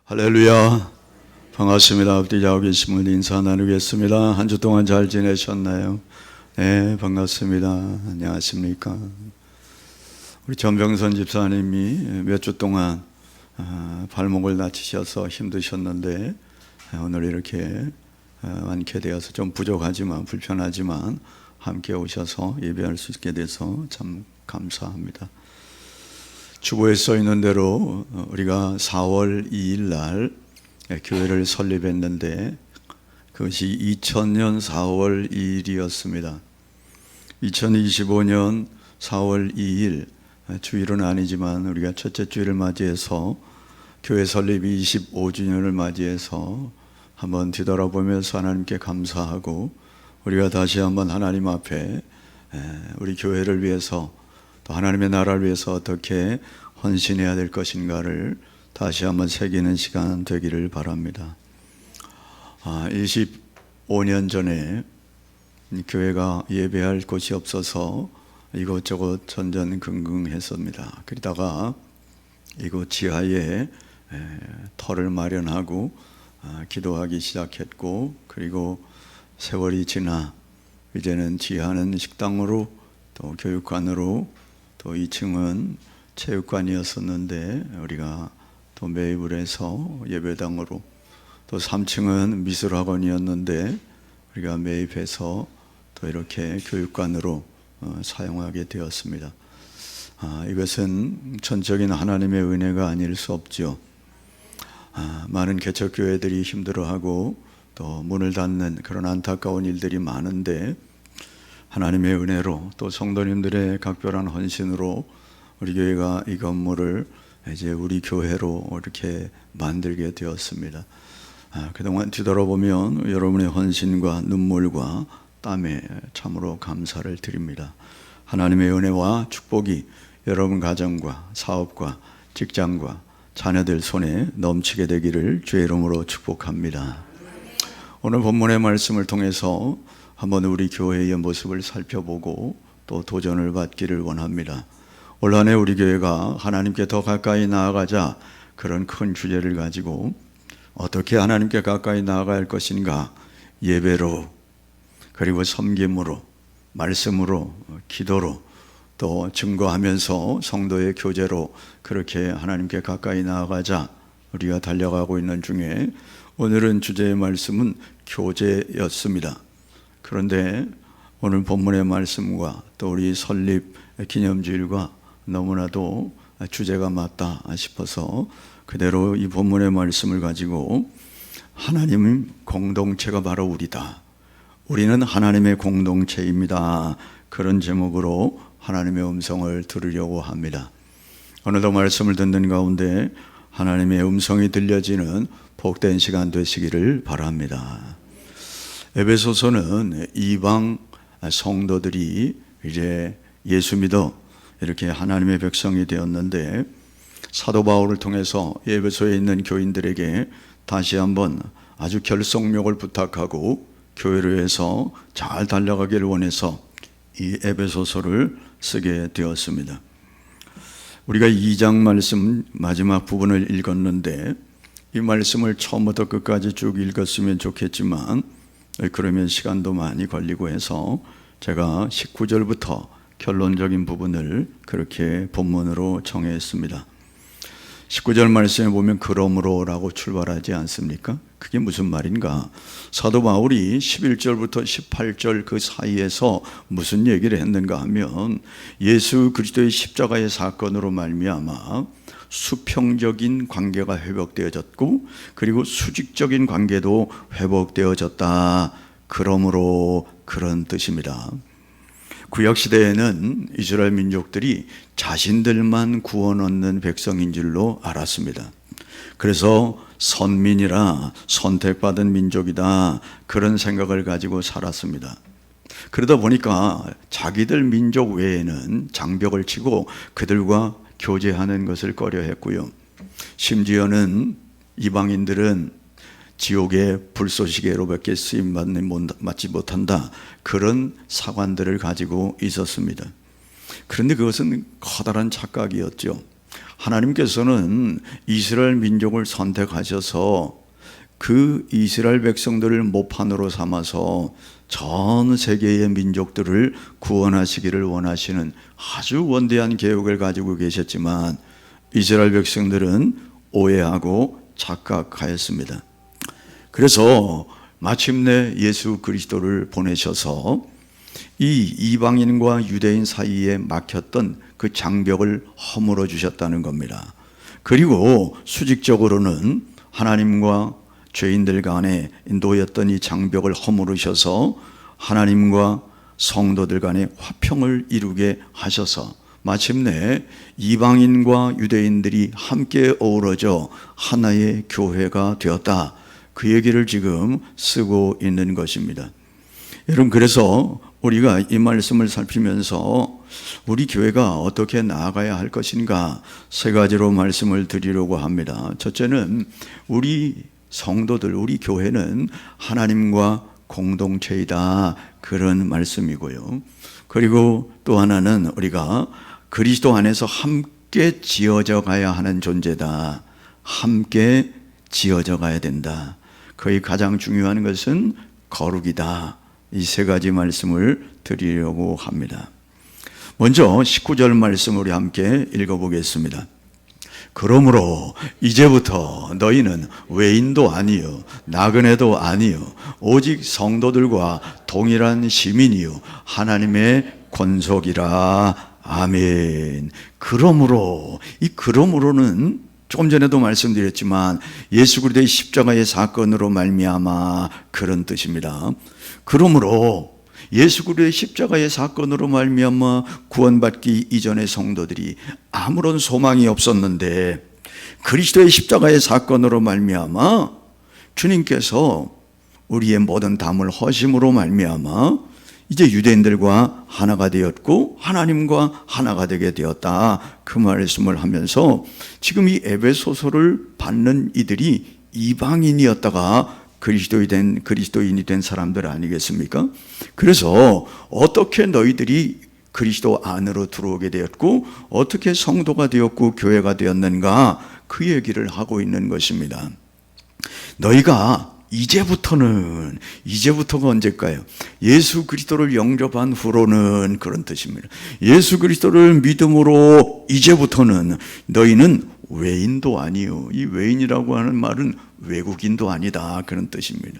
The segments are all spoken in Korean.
할렐루야. 반갑습니다. 앞뒤 자고 계신 분 인사 나누겠습니다. 한 주 동안 잘 지내셨나요? 네, 반갑습니다. 안녕하십니까? 우리 전병선 집사님이 몇 주 동안 발목을 다치셔서 힘드셨는데 오늘 이렇게 많게 되어서 좀 부족하지만 불편하지만 함께 오셔서 예배할 수 있게 돼서 참 감사합니다. 주보에 써 있는 대로 우리가 4월 2일 날 교회를 설립했는데 그것이 2000년 4월 2일이었습니다. 2025년 4월 2일 주일은 아니지만 우리가 첫째 주일을 맞이해서 교회 설립 25주년을 맞이해서 한번 뒤돌아보면서 하나님께 감사하고 우리가 다시 한번 하나님 앞에 우리 교회를 위해서 또 하나님의 나라를 위해서 어떻게 헌신해야 될 것인가를 다시 한번 새기는 시간 되기를 바랍니다. 25년 전에 교회가 예배할 곳이 없어서 이곳저곳 전전긍긍했습니다. 그러다가 이곳 지하에 터를 마련하고 기도하기 시작했고, 그리고 세월이 지나 이제는 지하는 식당으로 또 교육관으로 또 2층은 체육관이었었는데 우리가 또 매입을 해서 예배당으로, 또 3층은 미술학원이었는데 우리가 매입해서 또 이렇게 교육관으로 사용하게 되었습니다. 이것은 전적인 하나님의 은혜가 아닐 수 없죠. 많은 개척교회들이 힘들어하고 또 문을 닫는 그런 안타까운 일들이 많은데 하나님의 은혜로 또 성도님들의 각별한 헌신으로 우리 교회가 이 건물을 이제 우리 교회로 이렇게 만들게 되었습니다. 그동안 뒤돌아보면 여러분의 헌신과 눈물과 땀에 참으로 감사를 드립니다. 하나님의 은혜와 축복이 여러분 가정과 사업과 직장과 자녀들 손에 넘치게 되기를 주의 이름으로 축복합니다. 오늘 본문의 말씀을 통해서 한번 우리 교회의 모습을 살펴보고 또 도전을 받기를 원합니다. 올 한 해 우리 교회가 하나님께 더 가까이 나아가자, 그런 큰 주제를 가지고 어떻게 하나님께 가까이 나아갈 것인가, 예배로, 그리고 섬김으로, 말씀으로, 기도로, 또 증거하면서 성도의 교제로 그렇게 하나님께 가까이 나아가자 우리가 달려가고 있는 중에 오늘은 주제의 말씀은 교제였습니다. 그런데 오늘 본문의 말씀과 또 우리 설립 기념주일과 너무나도 주제가 맞다 싶어서 그대로 이 본문의 말씀을 가지고 하나님 공동체가 바로 우리다, 우리는 하나님의 공동체입니다, 그런 제목으로 하나님의 음성을 들으려고 합니다. 오늘도 말씀을 듣는 가운데 하나님의 음성이 들려지는 복된 시간 되시기를 바랍니다. 에베소서는 이방 성도들이 이제 예수 믿어 이렇게 하나님의 백성이 되었는데 사도 바울을 통해서 에베소에 있는 교인들에게 다시 한번 아주 결속력을 부탁하고 교회를 위해서 잘 달려가기를 원해서 이 에베소서를 쓰게 되었습니다. 우리가 2장 말씀 마지막 부분을 읽었는데 이 말씀을 처음부터 끝까지 쭉 읽었으면 좋겠지만 그러면 시간도 많이 걸리고 해서 제가 19절부터 결론적인 부분을 그렇게 본문으로 정했습니다. 19절 말씀에 보면 그러므로 라고 출발하지 않습니까? 그게 무슨 말인가? 사도 바울이 11절부터 18절 그 사이에서 무슨 얘기를 했는가 하면 예수 그리스도의 십자가의 사건으로 말미암아 수평적인 관계가 회복되어졌고 그리고 수직적인 관계도 회복되어졌다. 그러므로 그런 뜻입니다. 구약시대에는 이스라엘 민족들이 자신들만 구원 얻는 백성인 줄로 알았습니다. 그래서 선민이라 선택받은 민족이다, 그런 생각을 가지고 살았습니다. 그러다 보니까 자기들 민족 외에는 장벽을 치고 그들과 교제하는 것을 꺼려했고요. 심지어는 이방인들은 지옥의 불쏘시개로밖에 쓰임받지 못한다, 그런 사관들을 가지고 있었습니다. 그런데 그것은 커다란 착각이었죠. 하나님께서는 이스라엘 민족을 선택하셔서 그 이스라엘 백성들을 모판으로 삼아서 전 세계의 민족들을 구원하시기를 원하시는 아주 원대한 계획을 가지고 계셨지만 이스라엘 백성들은 오해하고 착각하였습니다. 그래서 마침내 예수 그리스도를 보내셔서 이 이방인과 유대인 사이에 막혔던 그 장벽을 허물어 주셨다는 겁니다. 그리고 수직적으로는 하나님과 죄인들 간에 놓였던 이 장벽을 허물으셔서 하나님과 성도들 간에 화평을 이루게 하셔서 마침내 이방인과 유대인들이 함께 어우러져 하나의 교회가 되었다. 그 얘기를 지금 쓰고 있는 것입니다. 여러분, 그래서 우리가 이 말씀을 살피면서 우리 교회가 어떻게 나아가야 할 것인가 세 가지로 말씀을 드리려고 합니다. 첫째는 우리 성도들, 우리 교회는 하나님과 공동체이다, 그런 말씀이고요. 그리고 또 하나는 우리가 그리스도 안에서 함께 지어져 가야 하는 존재다. 함께 지어져 가야 된다. 거의 가장 중요한 것은 거룩이다. 이 세 가지 말씀을 드리려고 합니다. 먼저 19절 말씀 우리 함께 읽어보겠습니다. 그러므로 이제부터 너희는 외인도 아니요 나그네도 아니요 오직 성도들과 동일한 시민이요 하나님의 권속이라. 아멘. 그러므로, 이 그러므로는 조금 전에도 말씀드렸지만 예수 그리스도의 십자가의 사건으로 말미암아 그런 뜻입니다. 그러므로 예수 그리스도의 십자가의 사건으로 말미암아 구원받기 이전의 성도들이 아무런 소망이 없었는데 그리스도의 십자가의 사건으로 말미암아 주님께서 우리의 모든 담을 허심으로 말미암아 이제 유대인들과 하나가 되었고 하나님과 하나가 되게 되었다. 그 말씀을 하면서 지금 이 에베소서를 받는 이들이 이방인이었다가 그리스도인이 된 사람들 아니겠습니까? 그래서 어떻게 너희들이 그리스도 안으로 들어오게 되었고 어떻게 성도가 되었고 교회가 되었는가, 그 얘기를 하고 있는 것입니다. 너희가 이제부터가 언제일까요? 예수 그리스도를 영접한 후로는, 그런 뜻입니다. 예수 그리스도를 믿음으로 이제부터는 너희는 외인도 아니요. 이 외인이라고 하는 말은 외국인도 아니다, 그런 뜻입니다.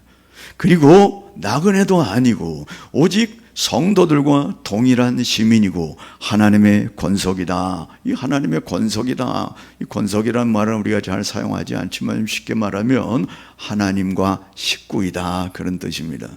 그리고 나그네도 아니고 오직 성도들과 동일한 시민이고 하나님의 권속이다. 이 하나님의 권속이다. 이 권속이란 말은 우리가 잘 사용하지 않지만 쉽게 말하면 하나님과 식구이다, 그런 뜻입니다.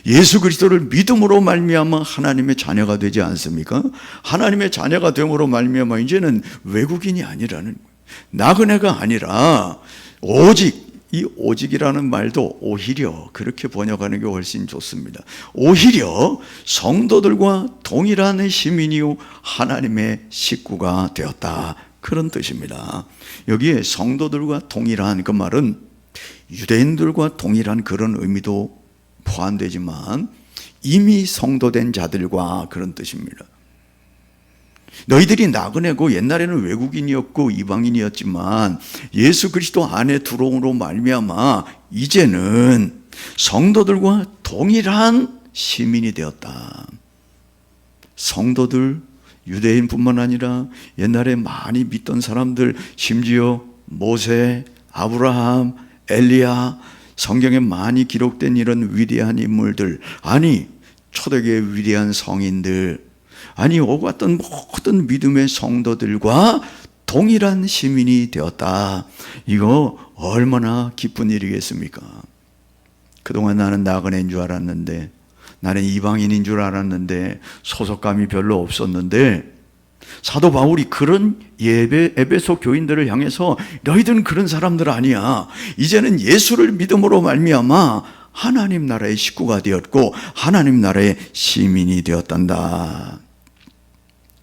예수 그리스도를 믿음으로 말미암아 하나님의 자녀가 되지 않습니까? 하나님의 자녀가 됨으로 말미암아 이제는 외국인이 아니라는 거예요. 나그네가 아니라 오직, 이 오직이라는 말도 오히려, 그렇게 번역하는 게 훨씬 좋습니다. 오히려 성도들과 동일한 시민이요 하나님의 식구가 되었다, 그런 뜻입니다. 여기에 성도들과 동일한 그 말은 유대인들과 동일한 그런 의미도 포함되지만 이미 성도된 자들과 그런 뜻입니다. 너희들이 나그네고 옛날에는 외국인이었고 이방인이었지만 예수 그리스도 안에 들어옴으로 말미암아 이제는 성도들과 동일한 시민이 되었다. 성도들, 유대인뿐만 아니라 옛날에 많이 믿던 사람들, 심지어 모세, 아브라함, 엘리야, 성경에 많이 기록된 이런 위대한 인물들, 아니 초대교회의 위대한 성인들, 아니 오고 갔던 모든 믿음의 성도들과 동일한 시민이 되었다. 이거 얼마나 기쁜 일이겠습니까? 그동안 나는 나그네인 줄 알았는데, 나는 이방인인 줄 알았는데 소속감이 별로 없었는데 사도 바울이 그런 에베소 교인들을 향해서 너희들은 그런 사람들 아니야. 이제는 예수를 믿음으로 말미암아 하나님 나라의 식구가 되었고 하나님 나라의 시민이 되었단다.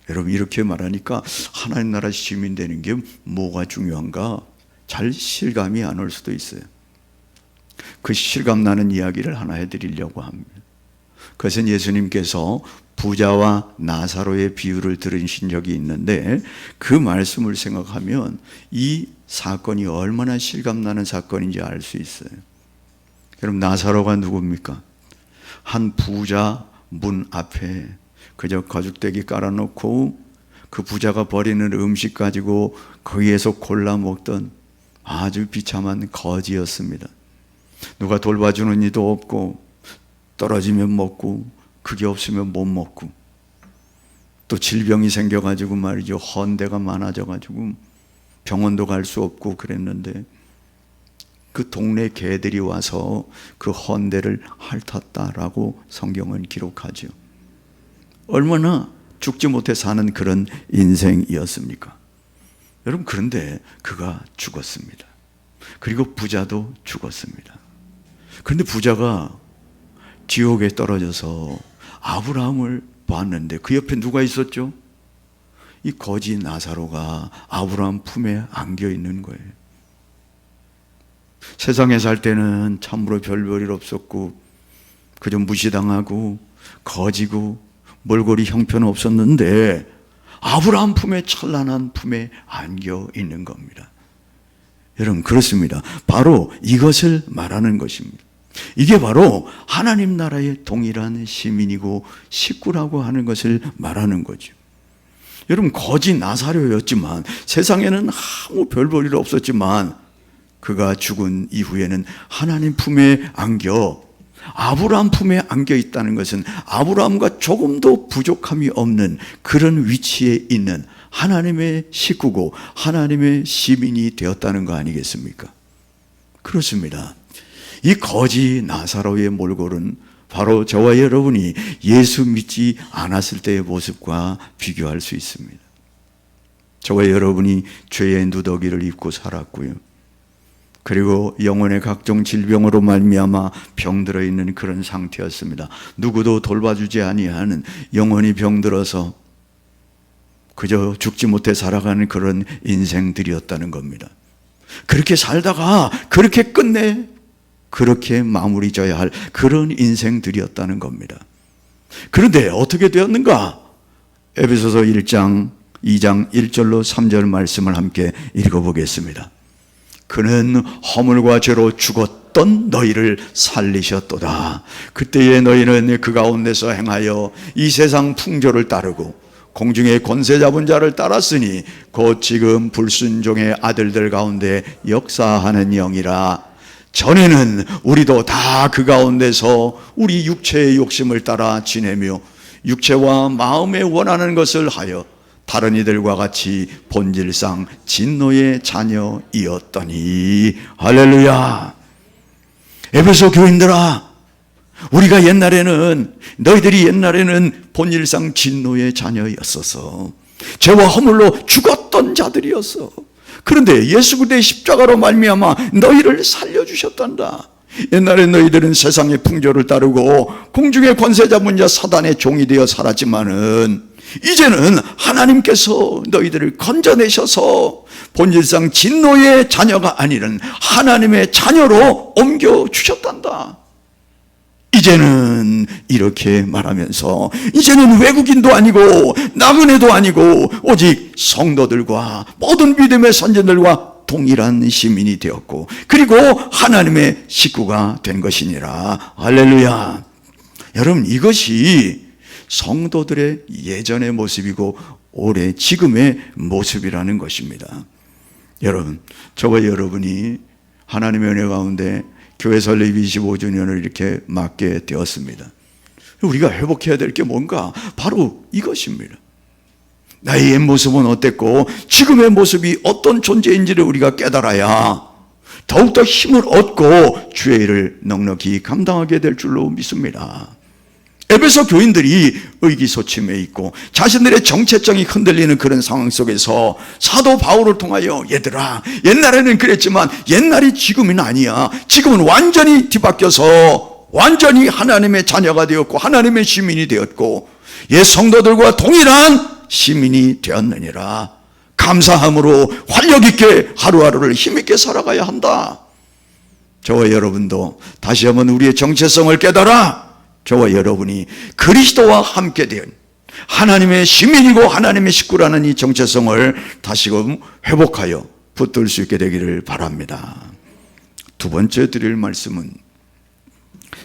여러분, 이렇게 말하니까 하나님 나라 시민 되는 게 뭐가 중요한가 잘 실감이 안 올 수도 있어요. 그 실감 나는 이야기를 하나 해드리려고 합니다. 그것은 예수님께서 부자와 나사로의 비유를 들으신 적이 있는데 그 말씀을 생각하면 이 사건이 얼마나 실감나는 사건인지 알 수 있어요. 그럼 나사로가 누굽니까? 한 부자 문 앞에 그저 거죽대기 깔아놓고 그 부자가 버리는 음식 가지고 거기에서 골라 먹던 아주 비참한 거지였습니다. 누가 돌봐주는 이도 없고 떨어지면 먹고 그게 없으면 못 먹고 또 질병이 생겨가지고 말이죠. 헌대가 많아져가지고 병원도 갈 수 없고 그랬는데 그 동네 개들이 와서 그 헌대를 핥았다라고 성경은 기록하죠. 얼마나 죽지 못해 사는 그런 인생이었습니까? 여러분, 그런데 그가 죽었습니다. 그리고 부자도 죽었습니다. 그런데 부자가 지옥에 떨어져서 아브라함을 봤는데 그 옆에 누가 있었죠? 이 거지 나사로가 아브라함 품에 안겨 있는 거예요. 세상에 살 때는 참으로 별 볼일 없었고 그저 무시당하고 거지고 몰골이 형편 없었는데 아브라함 품에 찬란한 품에 안겨 있는 겁니다. 여러분, 그렇습니다. 바로 이것을 말하는 것입니다. 이게 바로 하나님 나라의 동일한 시민이고 식구라고 하는 것을 말하는 거죠. 여러분, 거지 나사로였지만 세상에는 아무 별 볼일 없었지만 그가 죽은 이후에는 하나님 품에 안겨 아브라함 품에 안겨 있다는 것은 아브라함과 조금도 부족함이 없는 그런 위치에 있는 하나님의 식구고 하나님의 시민이 되었다는 거 아니겠습니까? 그렇습니다. 이 거지 나사로의 몰골은 바로 저와 여러분이 예수 믿지 않았을 때의 모습과 비교할 수 있습니다. 저와 여러분이 죄의 누더기를 입고 살았고요. 그리고 영혼의 각종 질병으로 말미암아 병들어 있는 그런 상태였습니다. 누구도 돌봐주지 아니하는 영혼이 병들어서 그저 죽지 못해 살아가는 그런 인생들이었다는 겁니다. 그렇게 살다가 그렇게 끝내 그렇게 마무리 져야 할 그런 인생들이었다는 겁니다. 그런데 어떻게 되었는가? 에베소서 1장 2장 1절로 3절 말씀을 함께 읽어보겠습니다. 그는 허물과 죄로 죽었던 너희를 살리셨도다. 그때의 너희는 그 가운데서 행하여 이 세상 풍조를 따르고 공중의 권세 잡은 자를 따랐으니 곧 지금 불순종의 아들들 가운데 역사하는 영이라. 전에는 우리도 다 그 가운데서 우리 육체의 욕심을 따라 지내며 육체와 마음에 원하는 것을 하여 다른 이들과 같이 본질상 진노의 자녀이었더니. 할렐루야. 에베소 교인들아, 우리가 너희들이 옛날에는 본질상 진노의 자녀였어서 죄와 허물로 죽었던 자들이었어. 그런데 예수 그리스도의 십자가로 말미암아 너희를 살려주셨단다. 옛날에 너희들은 세상의 풍조를 따르고 공중의 권세 잡은 자 사단의 종이 되어 살았지만은 이제는 하나님께서 너희들을 건져내셔서 본질상 진노의 자녀가 아니는 하나님의 자녀로 옮겨주셨단다. 이제는 이렇게 말하면서 이제는 외국인도 아니고 나그네도 아니고 오직 성도들과 모든 믿음의 선진들과 동일한 시민이 되었고 그리고 하나님의 식구가 된 것이니라. 할렐루야. 여러분, 이것이 성도들의 예전의 모습이고 올해 지금의 모습이라는 것입니다. 여러분, 저와 여러분이 하나님의 은혜 가운데 교회 설립 25주년을 이렇게 맞게 되었습니다. 우리가 회복해야 될 게 뭔가? 바로 이것입니다. 나의 옛 모습은 어땠고 지금의 모습이 어떤 존재인지를 우리가 깨달아야 더욱더 힘을 얻고 주의 일을 넉넉히 감당하게 될 줄로 믿습니다. 에베소 교인들이 의기소침해 있고 자신들의 정체성이 흔들리는 그런 상황 속에서 사도 바울을 통하여 얘들아, 옛날에는 그랬지만 옛날이 지금은 아니야. 지금은 완전히 뒤바뀌어서 완전히 하나님의 자녀가 되었고 하나님의 시민이 되었고 옛 성도들과 동일한 시민이 되었느니라. 감사함으로 활력 있게 하루하루를 힘있게 살아가야 한다. 저와 여러분도 다시 한번 우리의 정체성을 깨달아 저와 여러분이 그리스도와 함께 된 하나님의 시민이고 하나님의 식구라는 이 정체성을 다시금 회복하여 붙들 수 있게 되기를 바랍니다. 두 번째 드릴 말씀은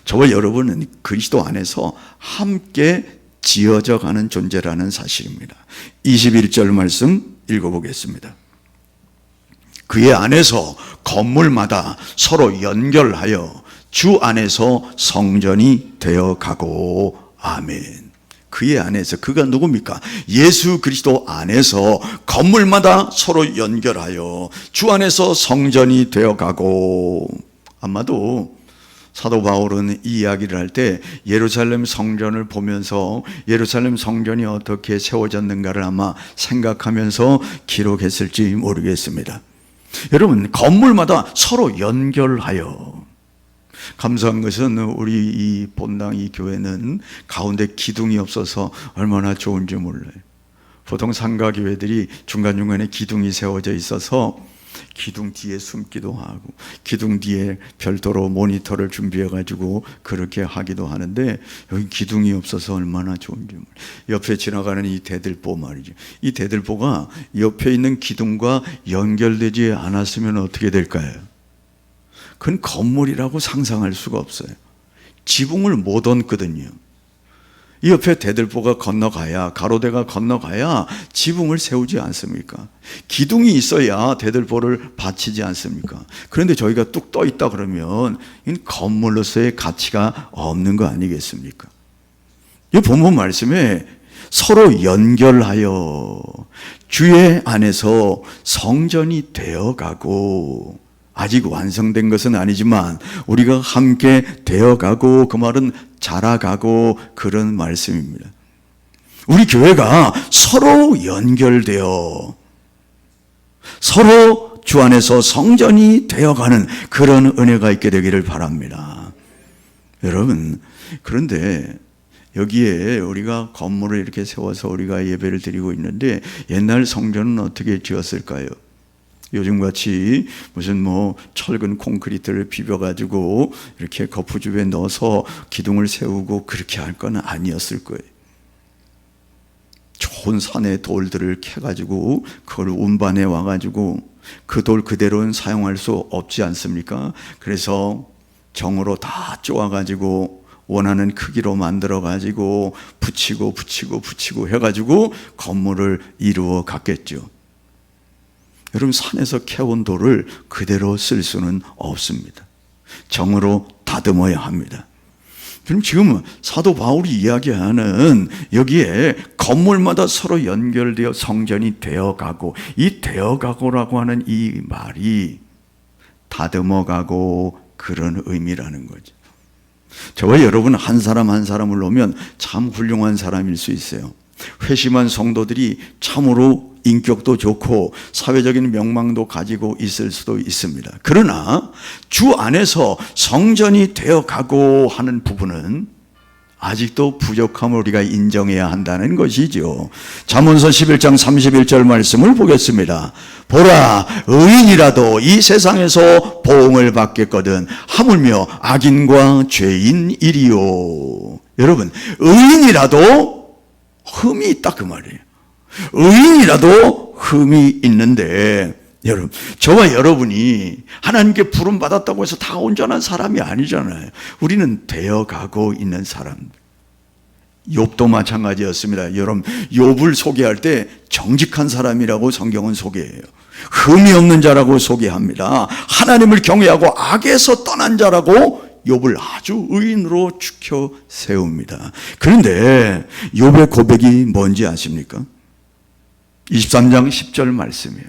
저와 여러분은 그리스도 안에서 함께 지어져 가는 존재라는 사실입니다. 21절 말씀 읽어보겠습니다. 그의 안에서 건물마다 서로 연결하여 주 안에서 성전이 되어가고. 아멘. 그의 안에서, 그가 누굽니까? 예수 그리스도 안에서 건물마다 서로 연결하여 주 안에서 성전이 되어가고. 아마도 사도 바울은 이 이야기를 할 때 예루살렘 성전을 보면서 예루살렘 성전이 어떻게 세워졌는가를 아마 생각하면서 기록했을지 모르겠습니다. 여러분, 건물마다 서로 연결하여. 감사한 것은 우리 이 본당 이 교회는 가운데 기둥이 없어서 얼마나 좋은지 몰라요. 보통 상가교회들이 중간중간에 기둥이 세워져 있어서 기둥 뒤에 숨기도 하고 기둥 뒤에 별도로 모니터를 준비해 가지고 그렇게 하기도 하는데, 여기 기둥이 없어서 얼마나 좋은지 몰라요. 옆에 지나가는 이 대들보 말이죠. 이 대들보가 옆에 있는 기둥과 연결되지 않았으면 어떻게 될까요? 그건 건물이라고 상상할 수가 없어요. 지붕을 못 얹거든요. 이 옆에 대들보가 건너가야, 가로대가 건너가야 지붕을 세우지 않습니까? 기둥이 있어야 대들보를 받치지 않습니까? 그런데 저희가 뚝 떠 있다 그러면 이 건물로서의 가치가 없는 거 아니겠습니까? 이 본문 말씀에 서로 연결하여 주의 안에서 성전이 되어가고, 아직 완성된 것은 아니지만 우리가 함께 되어가고, 그 말은 자라가고, 그런 말씀입니다. 우리 교회가 서로 연결되어 서로 주 안에서 성전이 되어가는 그런 은혜가 있게 되기를 바랍니다. 여러분, 그런데 여기에 우리가 건물을 이렇게 세워서 우리가 예배를 드리고 있는데, 옛날 성전은 어떻게 지었을까요? 요즘같이 무슨 철근 콘크리트를 비벼가지고 이렇게 거푸집에 넣어서 기둥을 세우고 그렇게 할 건 아니었을 거예요. 좋은 산의 돌들을 캐가지고 그걸 운반해 와가지고 그 돌 그대로는 사용할 수 없지 않습니까? 그래서 정으로 다 쪼아가지고 원하는 크기로 만들어가지고 붙이고 해가지고 건물을 이루어 갔겠죠. 여러분, 산에서 캐온 돌을 그대로 쓸 수는 없습니다. 정으로 다듬어야 합니다. 그럼 지금 사도 바울이 이야기하는 여기에 건물마다 서로 연결되어 성전이 되어가고, 이 되어가고라고 하는 이 말이 다듬어가고 그런 의미라는 거죠. 저와 여러분 한 사람 한 사람을 놓으면 참 훌륭한 사람일 수 있어요. 회심한 성도들이 참으로 인격도 좋고 사회적인 명망도 가지고 있을 수도 있습니다. 그러나 주 안에서 성전이 되어가고 하는 부분은 아직도 부족함을 우리가 인정해야 한다는 것이죠. 잠언서 11장 31절 말씀을 보겠습니다. 보라, 의인이라도 이 세상에서 보응을 받겠거든 하물며 악인과 죄인이리요. 여러분, 의인이라도 흠이 있다 그 말이에요. 의인이라도 흠이 있는데, 여러분, 저와 여러분이 하나님께 부름 받았다고 해서 다 온전한 사람이 아니잖아요. 우리는 되어가고 있는 사람들. 욥도 마찬가지였습니다. 여러분, 욥을 소개할 때 정직한 사람이라고 성경은 소개해요. 흠이 없는 자라고 소개합니다. 하나님을 경외하고 악에서 떠난 자라고 욥을 아주 의인으로 추켜 세웁니다. 그런데 욥의 고백이 뭔지 아십니까? 23장 10절 말씀이에요.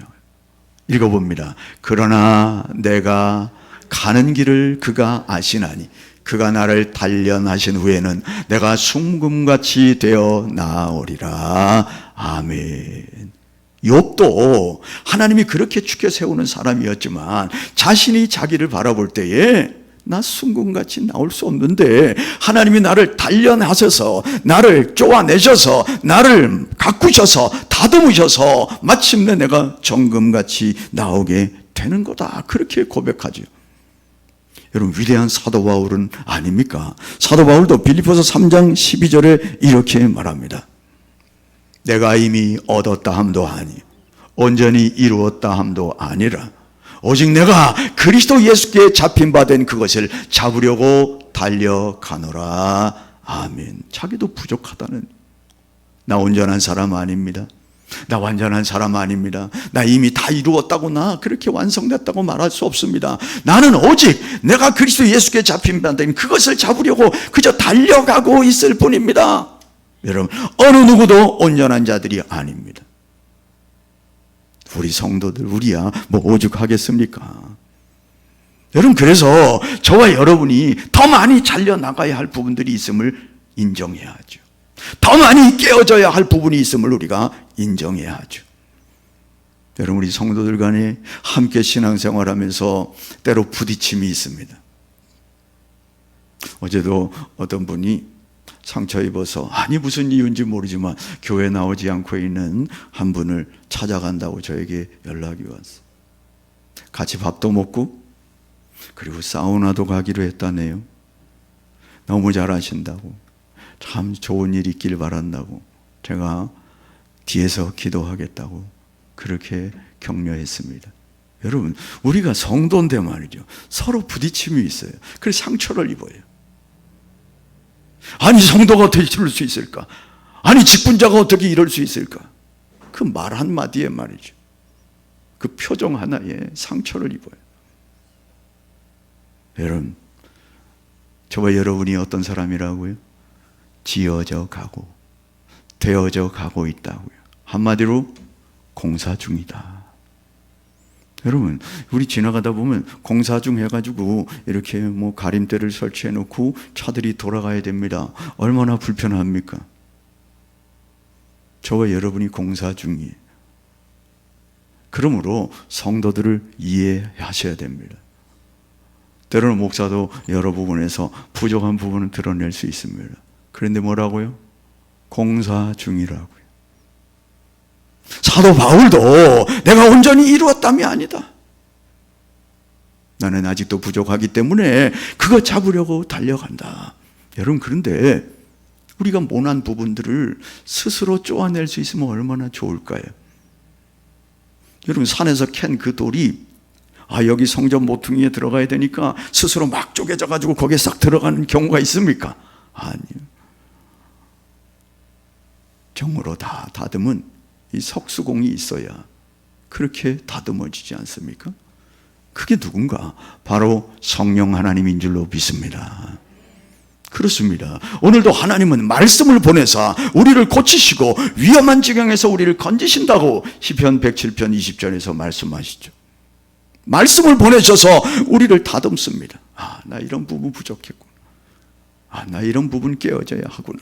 읽어봅니다. 그러나 내가 가는 길을 그가 아시나니 그가 나를 단련하신 후에는 내가 순금같이 되어 나오리라. 아멘. 욥도 하나님이 그렇게 추켜 세우는 사람이었지만 자신이 자기를 바라볼 때에 나 순금같이 나올 수 없는데 하나님이 나를 단련하셔서 나를 쪼아내셔서 나를 가꾸셔서 다듬으셔서 마침내 내가 정금같이 나오게 되는 거다, 그렇게 고백하죠. 여러분, 위대한 사도 바울은 아닙니까? 사도 바울도 빌립보서 3장 12절에 이렇게 말합니다. 내가 이미 얻었다 함도 아니 온전히 이루었다 함도 아니라 오직 내가 그리스도 예수께 잡힌 바 된 그것을 잡으려고 달려가노라. 아멘. 자기도 부족하다는, 나 온전한 사람 아닙니다. 나 완전한 사람 아닙니다. 나 이미 다 이루었다고, 나 그렇게 완성됐다고 말할 수 없습니다. 나는 오직 내가 그리스도 예수께 잡힌 바 된 그것을 잡으려고 그저 달려가고 있을 뿐입니다. 여러분, 어느 누구도 온전한 자들이 아닙니다. 우리 성도들, 우리야 뭐 오죽하겠습니까? 여러분, 그래서 저와 여러분이 더 많이 잘려나가야 할 부분들이 있음을 인정해야 하죠. 더 많이 깨어져야 할 부분이 있음을 우리가 인정해야 하죠. 여러분, 우리 성도들 간에 함께 신앙생활하면서 때로 부딪힘이 있습니다. 어제도 어떤 분이 상처 입어서, 아니 무슨 이유인지 모르지만 교회 나오지 않고 있는 한 분을 찾아간다고 저에게 연락이 왔어요. 같이 밥도 먹고 그리고 사우나도 가기로 했다네요. 너무 잘하신다고, 참 좋은 일 있길 바란다고, 제가 뒤에서 기도하겠다고 그렇게 격려했습니다. 여러분, 우리가 성도인데 말이죠, 서로 부딪힘이 있어요. 그래서 상처를 입어요. 아니 성도가 어떻게 이럴 수 있을까? 아니 직분자가 어떻게 이럴 수 있을까? 그 말 한마디에 말이죠, 그 표정 하나에 상처를 입어요. 여러분, 저와 여러분이 어떤 사람이라고요? 지어져 가고 되어져 가고 있다고요. 한마디로 공사 중이다. 여러분, 우리 지나가다 보면 공사 중 해가지고 이렇게 뭐 가림대를 설치해 놓고 차들이 돌아가야 됩니다. 얼마나 불편합니까? 저와 여러분이 공사 중이에요. 그러므로 성도들을 이해하셔야 됩니다. 때로는 목사도 여러 부분에서 부족한 부분을 드러낼 수 있습니다. 그런데 뭐라고요? 공사 중이라고요. 사도 바울도 내가 온전히 이루었담이 아니다. 나는 아직도 부족하기 때문에 그거 잡으려고 달려간다. 여러분, 그런데 우리가 모난 부분들을 스스로 쪼아낼 수 있으면 얼마나 좋을까요? 여러분, 산에서 캔 그 돌이 여기 성전 모퉁이에 들어가야 되니까 스스로 막 쪼개져 가지고 거기에 싹 들어가는 경우가 있습니까? 아니요. 정으로 다 다듬은 이 석수공이 있어야 그렇게 다듬어지지 않습니까? 그게 누군가? 바로 성령 하나님인 줄로 믿습니다. 그렇습니다. 오늘도 하나님은 말씀을 보내사 우리를 고치시고 위험한 지경에서 우리를 건지신다고 시편 107편 20절에서 말씀하시죠. 말씀을 보내셔서 우리를 다듬습니다. 나 이런 부분 부족했구나. 나 이런 부분 깨어져야 하구나.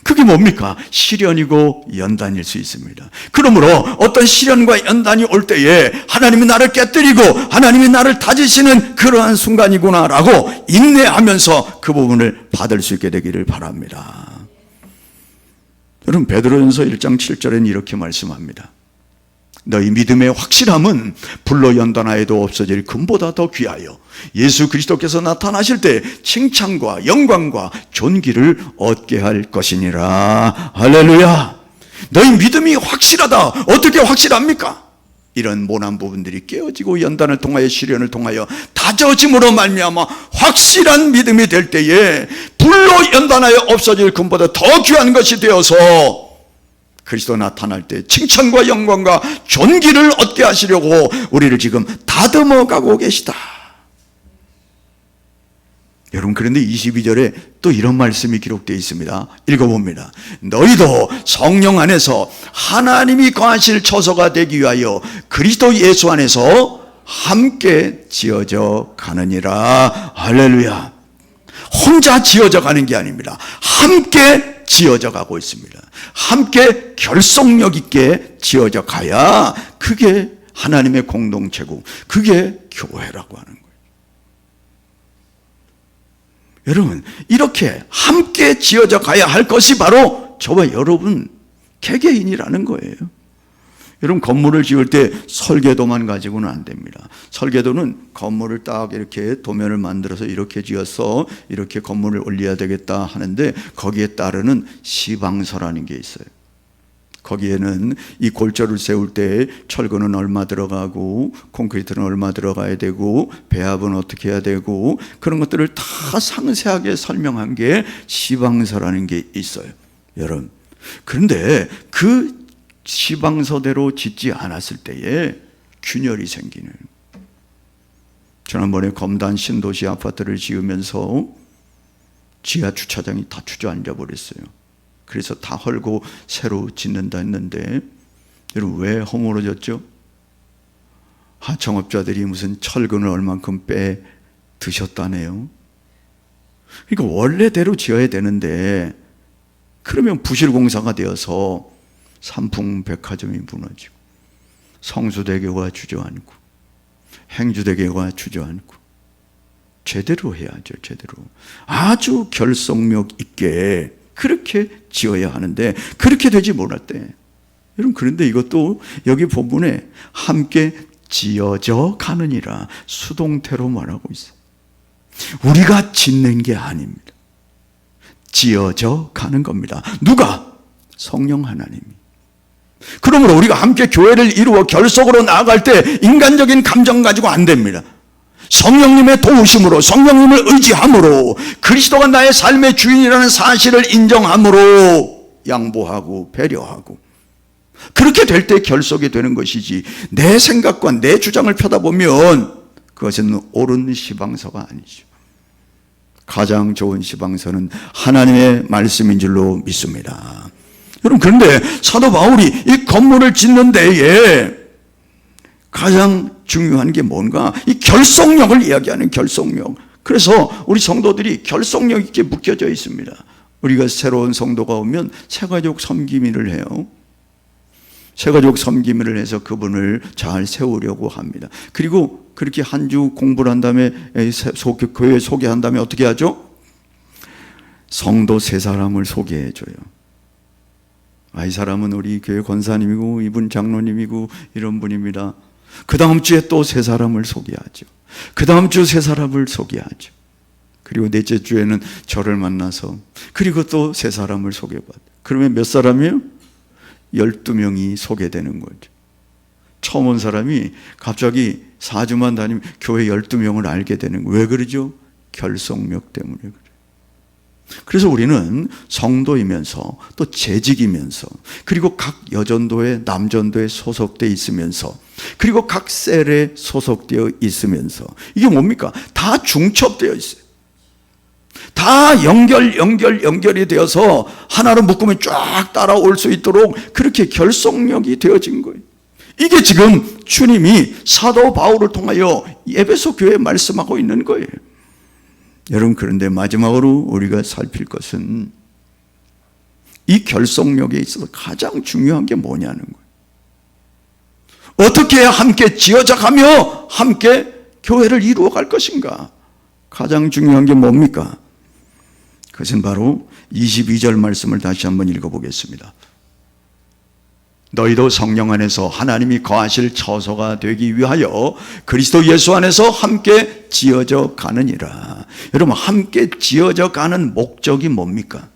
그게 뭡니까? 시련이고 연단일 수 있습니다. 그러므로 어떤 시련과 연단이 올 때에 하나님이 나를 깨뜨리고 하나님이 나를 다지시는 그러한 순간이구나라고 인내하면서 그 부분을 받을 수 있게 되기를 바랍니다. 여러분, 베드로전서 1장 7절에는 이렇게 말씀합니다. 너희 믿음의 확실함은 불로 연단하여도 없어질 금보다 더 귀하여 예수 그리스도께서 나타나실 때 칭찬과 영광과 존귀를 얻게 할 것이니라. 할렐루야. 너희 믿음이 확실하다. 어떻게 확실합니까? 이런 모난 부분들이 깨어지고 연단을 통하여 시련을 통하여 다져짐으로 말미암아 확실한 믿음이 될 때에 불로 연단하여 없어질 금보다 더 귀한 것이 되어서 그리스도 나타날 때 칭찬과 영광과 존귀를 얻게 하시려고 우리를 지금 다듬어 가고 계시다. 여러분, 그런데 22절에 또 이런 말씀이 기록되어 있습니다. 읽어봅니다. 너희도 성령 안에서 하나님이 거하실 처소가 되기 위하여 그리스도 예수 안에서 함께 지어져 가느니라. 할렐루야. 혼자 지어져 가는 게 아닙니다. 함께 지어져 가고 있습니다. 함께 결속력 있게 지어져 가야 그게 하나님의 공동체고 그게 교회라고 하는 거예요. 여러분, 이렇게 함께 지어져 가야 할 것이 바로 저와 여러분 개개인이라는 거예요. 여러분, 건물을 지을 때 설계도만 가지고는 안 됩니다. 설계도는 건물을 딱 이렇게 도면을 만들어서 이렇게 지어서 이렇게 건물을 올려야 되겠다 하는데, 거기에 따르는 시방서라는 게 있어요. 거기에는 이 골조를 세울 때 철근은 얼마 들어가고 콘크리트는 얼마 들어가야 되고 배합은 어떻게 해야 되고, 그런 것들을 다 상세하게 설명한 게 시방서라는 게 있어요, 여러분. 그런데 그 시방서대로 짓지 않았을 때에 균열이 생기는. 지난번에 검단 신도시 아파트를 지으면서 지하 주차장이 다 주저앉아 버렸어요. 그래서 다 헐고 새로 짓는다 했는데, 여러분, 왜 허물어졌죠? 하청업자들이 무슨 철근을 얼만큼 빼 드셨다네요. 그러니까 원래대로 지어야 되는데, 그러면 부실공사가 되어서 삼풍백화점이 무너지고 성수대교가 주저앉고 행주대교가 주저앉고. 제대로 해야죠, 제대로. 아주 결속력 있게 그렇게 지어야 하는데 그렇게 되지 못했대. 여러분, 그런데 이것도 여기 본문에 함께 지어져 가느니라 수동태로 말하고 있어요. 우리가 짓는 게 아닙니다. 지어져 가는 겁니다. 누가? 성령 하나님이. 그러므로 우리가 함께 교회를 이루어 결속으로 나아갈 때 인간적인 감정 가지고 안 됩니다. 성령님의 도우심으로, 성령님을 의지함으로, 그리스도가 나의 삶의 주인이라는 사실을 인정함으로 양보하고 배려하고, 그렇게 될 때 결속이 되는 것이지, 내 생각과 내 주장을 펴다 보면 그것은 옳은 시방서가 아니죠. 가장 좋은 시방서는 하나님의 말씀인 줄로 믿습니다. 여러분, 그런데 사도 바울이 이 건물을 짓는 데에 가장 중요한 게 뭔가? 이 결속력을 이야기하는 결속력. 그래서 우리 성도들이 결속력 있게 묶여져 있습니다. 우리가 새로운 성도가 오면 새가족 섬김일을 해요. 새가족 섬김일을 해서 그분을 잘 세우려고 합니다. 그리고 그렇게 한 주 공부를 한 다음에 교회 소개한 다음에 어떻게 하죠? 성도 세 사람을 소개해줘요. 이 사람은 우리 교회 권사님이고 이분 장로님이고 이런 분입니다. 그 다음 주에 또 세 사람을 소개하죠. 그 다음 주 세 사람을 소개하죠. 그리고 넷째 주에는 저를 만나서 그리고 또 세 사람을 소개받아요. 그러면 몇 사람이요? 12명이 소개되는 거죠. 처음 온 사람이 갑자기 4주만 다니면 교회 12명을 알게 되는 거예요. 왜 그러죠? 결속력 때문에 그래요. 그래서 우리는 성도이면서 또 재직이면서, 그리고 각 여전도에 남전도에 소속되어 있으면서, 그리고 각 셀에 소속되어 있으면서, 이게 뭡니까? 다 중첩되어 있어요. 다 연결이 되어서 하나로 묶으면 쫙 따라올 수 있도록 그렇게 결속력이 되어진 거예요. 이게 지금 주님이 사도 바울을 통하여 에베소 교회에 말씀하고 있는 거예요. 여러분, 그런데 마지막으로 우리가 살필 것은 이 결속력에 있어서 가장 중요한 게 뭐냐는 거예요. 어떻게 해야 함께 지어져 가며 함께 교회를 이루어 갈 것인가? 가장 중요한 게 뭡니까? 그것은 바로 22절 말씀을 다시 한번 읽어보겠습니다. 너희도 성령 안에서 하나님이 거하실 처소가 되기 위하여 그리스도 예수 안에서 함께 지어져 가느니라. 여러분, 함께 지어져 가는 목적이 뭡니까?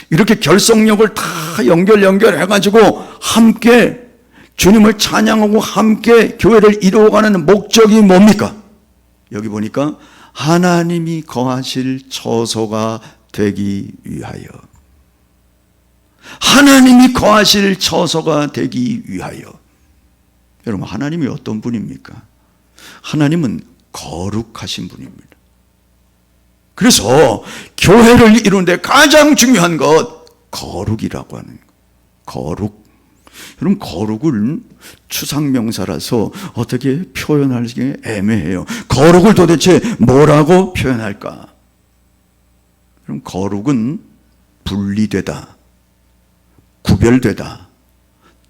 이렇게 결속력을 다 연결해가지고 함께 주님을 찬양하고 함께 교회를 이루어가는 목적이 뭡니까? 여기 보니까 하나님이 거하실 처소가 되기 위하여, 하나님이 거하실 처소가 되기 위하여. 여러분, 하나님이 어떤 분입니까? 하나님은 거룩하신 분입니다. 그래서 교회를 이루는데 가장 중요한 것, 거룩이라고 하는 것. 거룩. 여러분, 거룩을 추상명사라서 어떻게 표현하기 애매해요. 거룩을 도대체 뭐라고 표현할까? 그럼 거룩은 분리되다, 구별되다,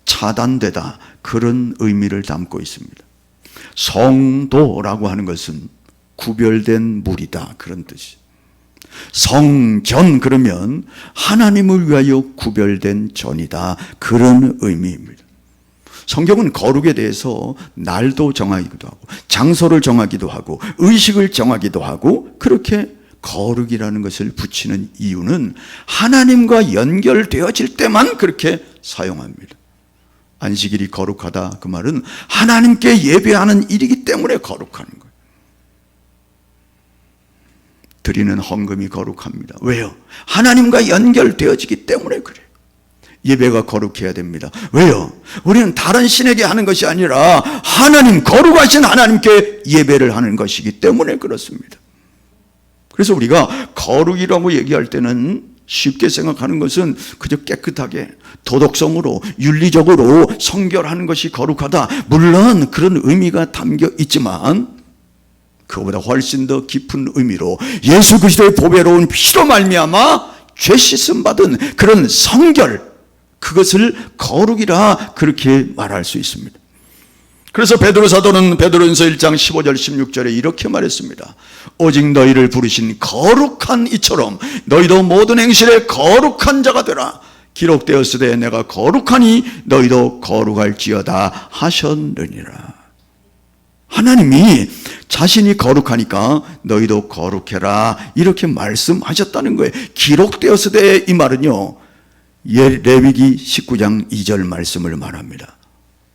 차단되다, 그런 의미를 담고 있습니다. 성도라고 하는 것은 구별된 물이다, 그런 뜻이에요. 성전, 그러면 하나님을 위하여 구별된 전이다, 그런 의미입니다. 성경은 거룩에 대해서 날도 정하기도 하고 장소를 정하기도 하고 의식을 정하기도 하고 그렇게 거룩이라는 것을 붙이는 이유는 하나님과 연결되어질 때만 그렇게 사용합니다. 안식일이 거룩하다, 그 말은 하나님께 예배하는 일이기 때문에 거룩한 거예요. 드리는 헌금이 거룩합니다. 왜요? 하나님과 연결되어지기 때문에 그래요. 예배가 거룩해야 됩니다. 왜요? 우리는 다른 신에게 하는 것이 아니라 하나님, 거룩하신 하나님께 예배를 하는 것이기 때문에 그렇습니다. 그래서 우리가 거룩이라고 얘기할 때는 쉽게 생각하는 것은 그저 깨끗하게 도덕성으로 윤리적으로 성결하는 것이 거룩하다. 물론 그런 의미가 담겨 있지만 그보다 훨씬 더 깊은 의미로 예수 그리스도의 보배로운 피로 말미암아 죄 씻음 받은 그런 성결, 그것을 거룩이라 그렇게 말할 수 있습니다. 그래서 베드로 사도는 베드로전서 1장 15절 16절에 이렇게 말했습니다. 오직 너희를 부르신 거룩한 이처럼 너희도 모든 행실에 거룩한 자가 되라. 기록되었으되 내가 거룩하니 너희도 거룩할지어다 하셨느니라. 하나님이 자신이 거룩하니까 너희도 거룩해라 이렇게 말씀하셨다는 거예요. 기록되었으되 이 말은요, 레위기 19장 2절 말씀을 말합니다.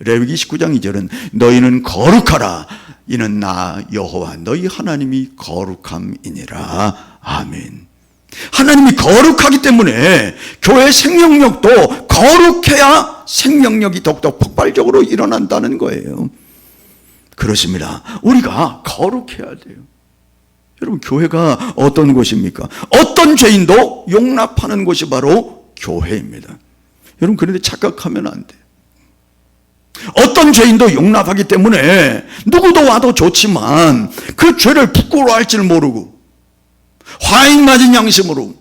레위기 19장 2절은 너희는 거룩하라. 이는 나 여호와 너희 하나님이 거룩함이니라. 아멘. 하나님이 거룩하기 때문에 교회 생명력도 거룩해야 생명력이 더욱더 폭발적으로 일어난다는 거예요. 그렇습니다. 우리가 거룩해야 돼요. 여러분, 교회가 어떤 곳입니까? 어떤 죄인도 용납하는 곳이 바로 교회입니다. 여러분, 그런데 착각하면 안 돼요. 어떤 죄인도 용납하기 때문에 누구도 와도 좋지만 그 죄를 부끄러워할 줄 모르고 화인 맞은 양심으로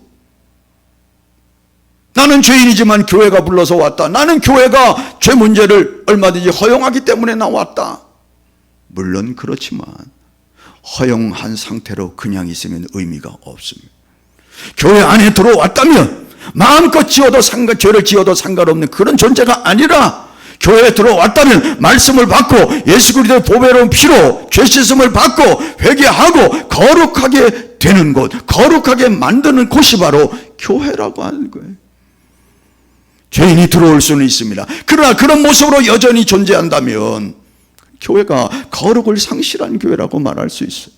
나는 죄인이지만 교회가 불러서 왔다. 나는 교회가 죄 문제를 얼마든지 허용하기 때문에 나왔다. 물론 그렇지만 허용한 상태로 그냥 있으면 의미가 없습니다. 교회 안에 들어왔다면 마음껏 죄를 지어도 상관없는 그런 존재가 아니라 교회에 들어왔다면 말씀을 받고 예수 그리스도의 보배로운 피로 죄 씻음을 받고 회개하고 거룩하게 되는 곳, 거룩하게 만드는 곳이 바로 교회라고 하는 거예요. 죄인이 들어올 수는 있습니다. 그러나 그런 모습으로 여전히 존재한다면 교회가 거룩을 상실한 교회라고 말할 수 있어요.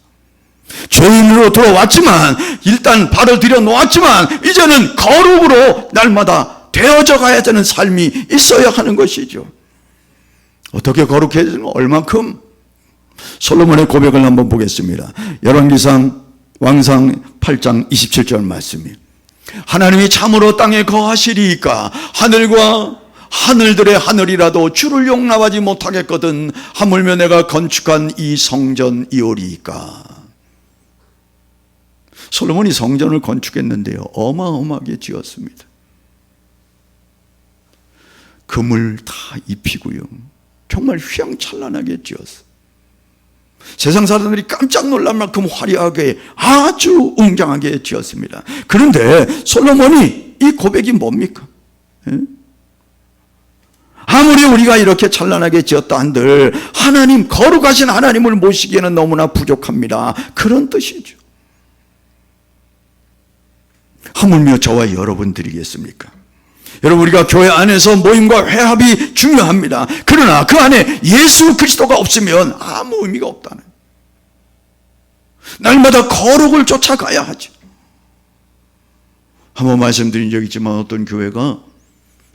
죄인으로 들어왔지만 일단 발을 들여놓았지만 이제는 거룩으로 날마다 되어져 가야 되는 삶이 있어야 하는 것이죠. 어떻게 거룩해지는 얼만큼? 솔로몬의 고백을 한번 보겠습니다. 열왕기상 왕상 8장 27절 말씀이에요. 하나님이 참으로 땅에 거하시리이까 하늘과 하늘들의 하늘이라도 주를 용납하지 못하겠거든 하물며 내가 건축한 이 성전이오리이까. 솔로몬이 성전을 건축했는데요, 어마어마하게 지었습니다. 금을 다 입히고요, 정말 휘황찬란하게 지었어요. 세상 사람들이 깜짝 놀랄 만큼 화려하게 아주 웅장하게 지었습니다. 그런데 솔로몬이 이 고백이 뭡니까? 아무리 우리가 이렇게 찬란하게 지었다 한들 하나님, 거룩하신 하나님을 모시기에는 너무나 부족합니다. 그런 뜻이죠. 하물며 저와 여러분 드리겠습니까? 여러분, 우리가 교회 안에서 모임과 회합이 중요합니다. 그러나 그 안에 예수 그리스도가 없으면 아무 의미가 없다는, 날마다 거룩을 쫓아가야 하죠. 한번 말씀드린 적이 있지만 어떤 교회가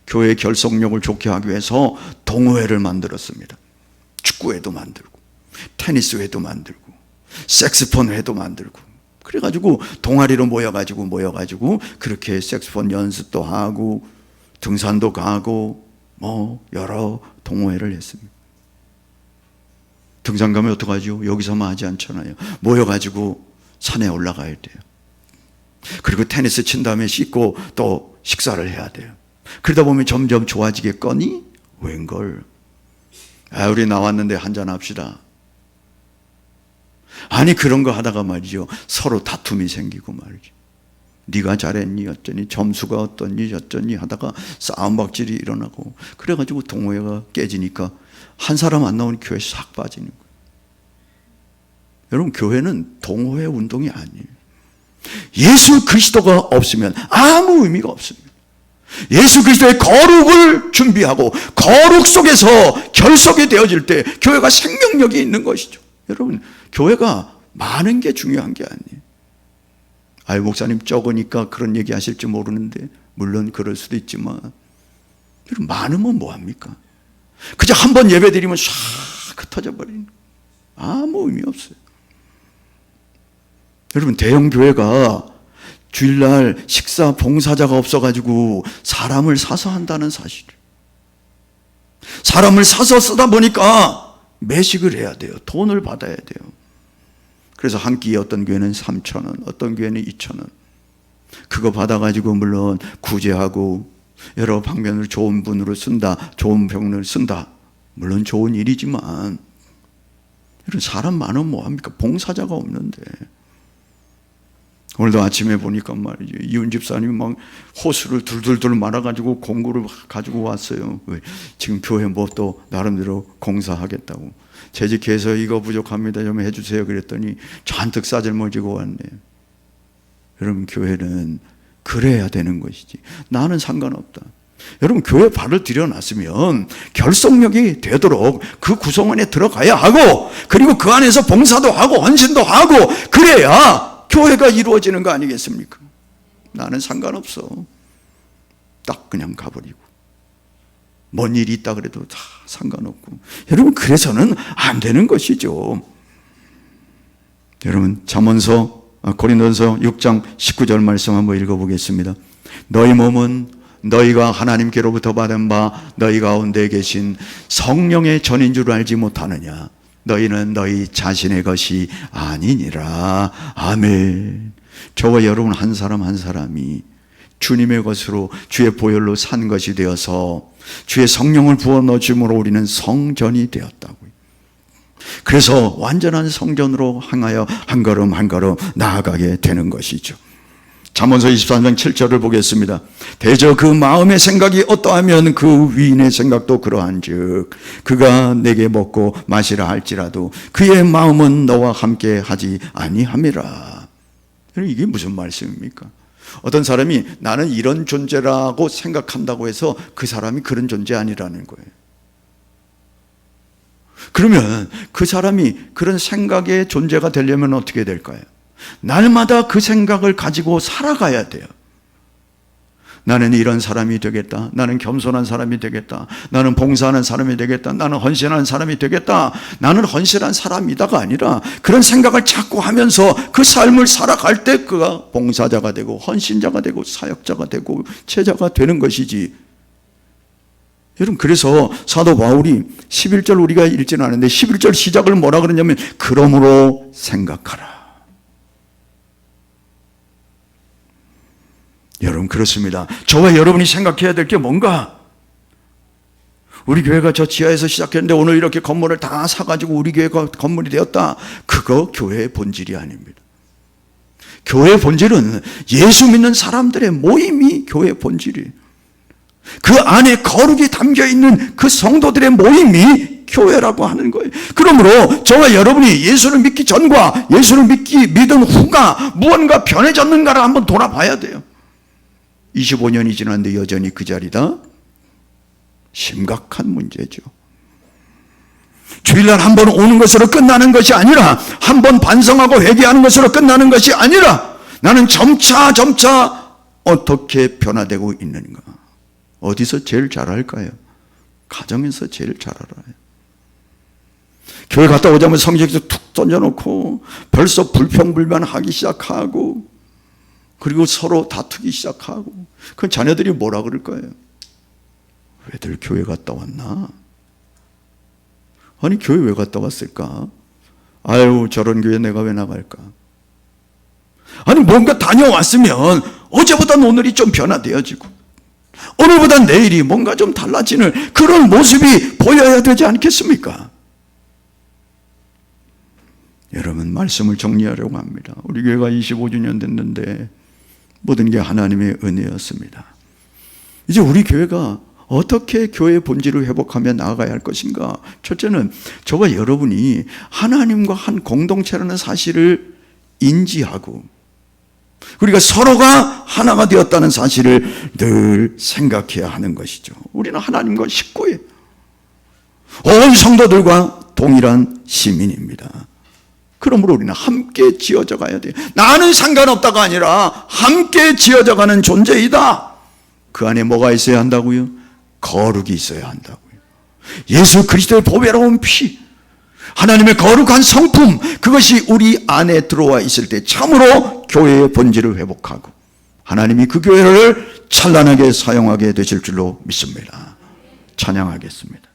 교회의 결속력을 좋게 하기 위해서 동호회를 만들었습니다. 축구회도 만들고 테니스회도 만들고 색스폰회도 만들고, 그래가지고 동아리로 모여가지고 그렇게 색스폰 연습도 하고 등산도 가고 여러 동호회를 했습니다. 등산 가면 어떡하죠? 여기서만 하지 않잖아요. 모여가지고 산에 올라가야 돼요. 그리고 테니스 친 다음에 씻고 또 식사를 해야 돼요. 그러다 보면 점점 좋아지겠거니 웬걸, 우리 나왔는데 한잔 합시다. 아니, 그런 거 하다가 말이죠, 서로 다툼이 생기고 말이죠. 네가 잘했니 어쩌니, 점수가 어떠니 어쩌니 하다가 싸움박질이 일어나고, 그래가지고 동호회가 깨지니까 한 사람 안 나오니 교회 싹 빠지는 거예요. 여러분, 교회는 동호회 운동이 아니에요. 예수 그리스도가 없으면 아무 의미가 없습니다. 예수 그리스도의 거룩을 준비하고 거룩 속에서 결속이 되어질 때 교회가 생명력이 있는 것이죠. 여러분, 교회가 많은 게 중요한 게 아니에요. 아유, 목사님 적으니까 그런 얘기 하실지 모르는데, 물론 그럴 수도 있지만, 여러분, 많으면 뭐합니까? 그저 한 번 예배 드리면 싹 흩어져 버리는, 아무 의미 없어요. 여러분, 대형 교회가 주일날 식사 봉사자가 없어가지고 사람을 사서 한다는 사실, 사람을 사서 쓰다 보니까 매식을 해야 돼요. 돈을 받아야 돼요. 그래서 한 끼에 어떤 교회는 3,000원, 어떤 교회는 2,000원. 그거 받아가지고 물론 구제하고 여러 방면으로 좋은 분으로 쓴다, 좋은 병을 쓴다, 물론 좋은 일이지만, 이런 사람 많으면 뭐합니까? 봉사자가 없는데. 오늘도 아침에 보니까 말이죠, 이훈 집사님이 막 호수를 둘둘둘 말아가지고 공구를 가지고 왔어요. 왜? 지금 교회 뭐 또 나름대로 공사하겠다고. 재직해서 이거 부족합니다, 좀 해주세요 그랬더니 잔뜩 싸질머지고 왔네요. 여러분, 교회는 그래야 되는 것이지, 나는 상관없다. 여러분, 교회 발을 들여놨으면 결속력이 되도록 그 구성원에 들어가야 하고, 그리고 그 안에서 봉사도 하고 헌신도 하고, 그래야 교회가 이루어지는 거 아니겠습니까? 나는 상관없어, 딱 그냥 가버리고, 뭔 일이 있다 그래도 다 상관없고. 여러분, 그래서는 안 되는 것이죠. 여러분, 고린도전서 6장 19절 말씀 한번 읽어보겠습니다. 너희 몸은 너희가 하나님께로부터 받은 바 너희 가운데 계신 성령의 전인 줄 알지 못하느냐. 너희는 너희 자신의 것이 아니니라. 아멘. 저와 여러분 한 사람 한 사람이 주님의 것으로 주의 보혈로 산 것이 되어서 주의 성령을 부어 넣으심으로 우리는 성전이 되었다고요. 그래서 완전한 성전으로 향하여 한 걸음 한 걸음 나아가게 되는 것이죠. 잠언서 23장 7절을 보겠습니다. 대저 그 마음의 생각이 어떠하면 그 위인의 생각도 그러한즉 그가 내게 먹고 마시라 할지라도 그의 마음은 너와 함께 하지 아니함이라. 이게 무슨 말씀입니까? 어떤 사람이 나는 이런 존재라고 생각한다고 해서 그 사람이 그런 존재 아니라는 거예요. 그러면 그 사람이 그런 생각의 존재가 되려면 어떻게 될까요? 날마다 그 생각을 가지고 살아가야 돼요. 나는 이런 사람이 되겠다. 나는 겸손한 사람이 되겠다. 나는 봉사하는 사람이 되겠다. 나는 헌신하는 사람이 되겠다. 나는 헌신한 사람이다가 아니라 그런 생각을 자꾸 하면서 그 삶을 살아갈 때 그가 봉사자가 되고 헌신자가 되고 사역자가 되고 제자가 되는 것이지. 여러분, 그래서 사도 바울이 11절 우리가 읽지는 않은데 11절 시작을 뭐라 그러냐면 그러므로 생각하라. 여러분, 그렇습니다. 저와 여러분이 생각해야 될 게 뭔가? 우리 교회가 저 지하에서 시작했는데 오늘 이렇게 건물을 다 사가지고 우리 교회가 건물이 되었다. 그거 교회의 본질이 아닙니다. 교회의 본질은 예수 믿는 사람들의 모임이 교회의 본질이에요. 그 안에 거룩이 담겨있는 그 성도들의 모임이 교회라고 하는 거예요. 그러므로 저와 여러분이 예수를 믿기 전과 예수를 믿은 후가 무언가 변해졌는가를 한번 돌아봐야 돼요. 25년이 지났는데 여전히 그 자리다? 심각한 문제죠. 주일날 한 번 오는 것으로 끝나는 것이 아니라, 한 번 반성하고 회개하는 것으로 끝나는 것이 아니라, 나는 점차 어떻게 변화되고 있는가? 어디서 제일 잘할까요? 가정에서 제일 잘 알아요. 교회 갔다 오자면 성경에서 툭 던져놓고 벌써 불평불만하기 시작하고, 그리고 서로 다투기 시작하고, 그 자녀들이 뭐라 그럴 거예요? 왜들 교회 갔다 왔나? 아니, 교회 왜 갔다 왔을까? 아유, 저런 교회 내가 왜 나갈까? 아니, 뭔가 다녀왔으면 어제보다 오늘이 좀 변화되어지고 오늘보다 내일이 뭔가 좀 달라지는 그런 모습이 보여야 되지 않겠습니까? 여러분, 말씀을 정리하려고 합니다. 우리 교회가 25주년 됐는데 모든 게 하나님의 은혜였습니다. 이제 우리 교회가 어떻게 교회의 본질을 회복하며 나아가야 할 것인가? 첫째는 저와 여러분이 하나님과 한 공동체라는 사실을 인지하고 우리가 서로가 하나가 되었다는 사실을 늘 생각해야 하는 것이죠. 우리는 하나님과 식구예요. 온 성도들과 동일한 시민입니다. 그러므로 우리는 함께 지어져 가야 돼요. 나는 상관없다가 아니라 함께 지어져 가는 존재이다. 그 안에 뭐가 있어야 한다고요? 거룩이 있어야 한다고요. 예수 그리스도의 보배로운 피, 하나님의 거룩한 성품, 그것이 우리 안에 들어와 있을 때 참으로 교회의 본질을 회복하고 하나님이 그 교회를 찬란하게 사용하게 되실 줄로 믿습니다. 찬양하겠습니다.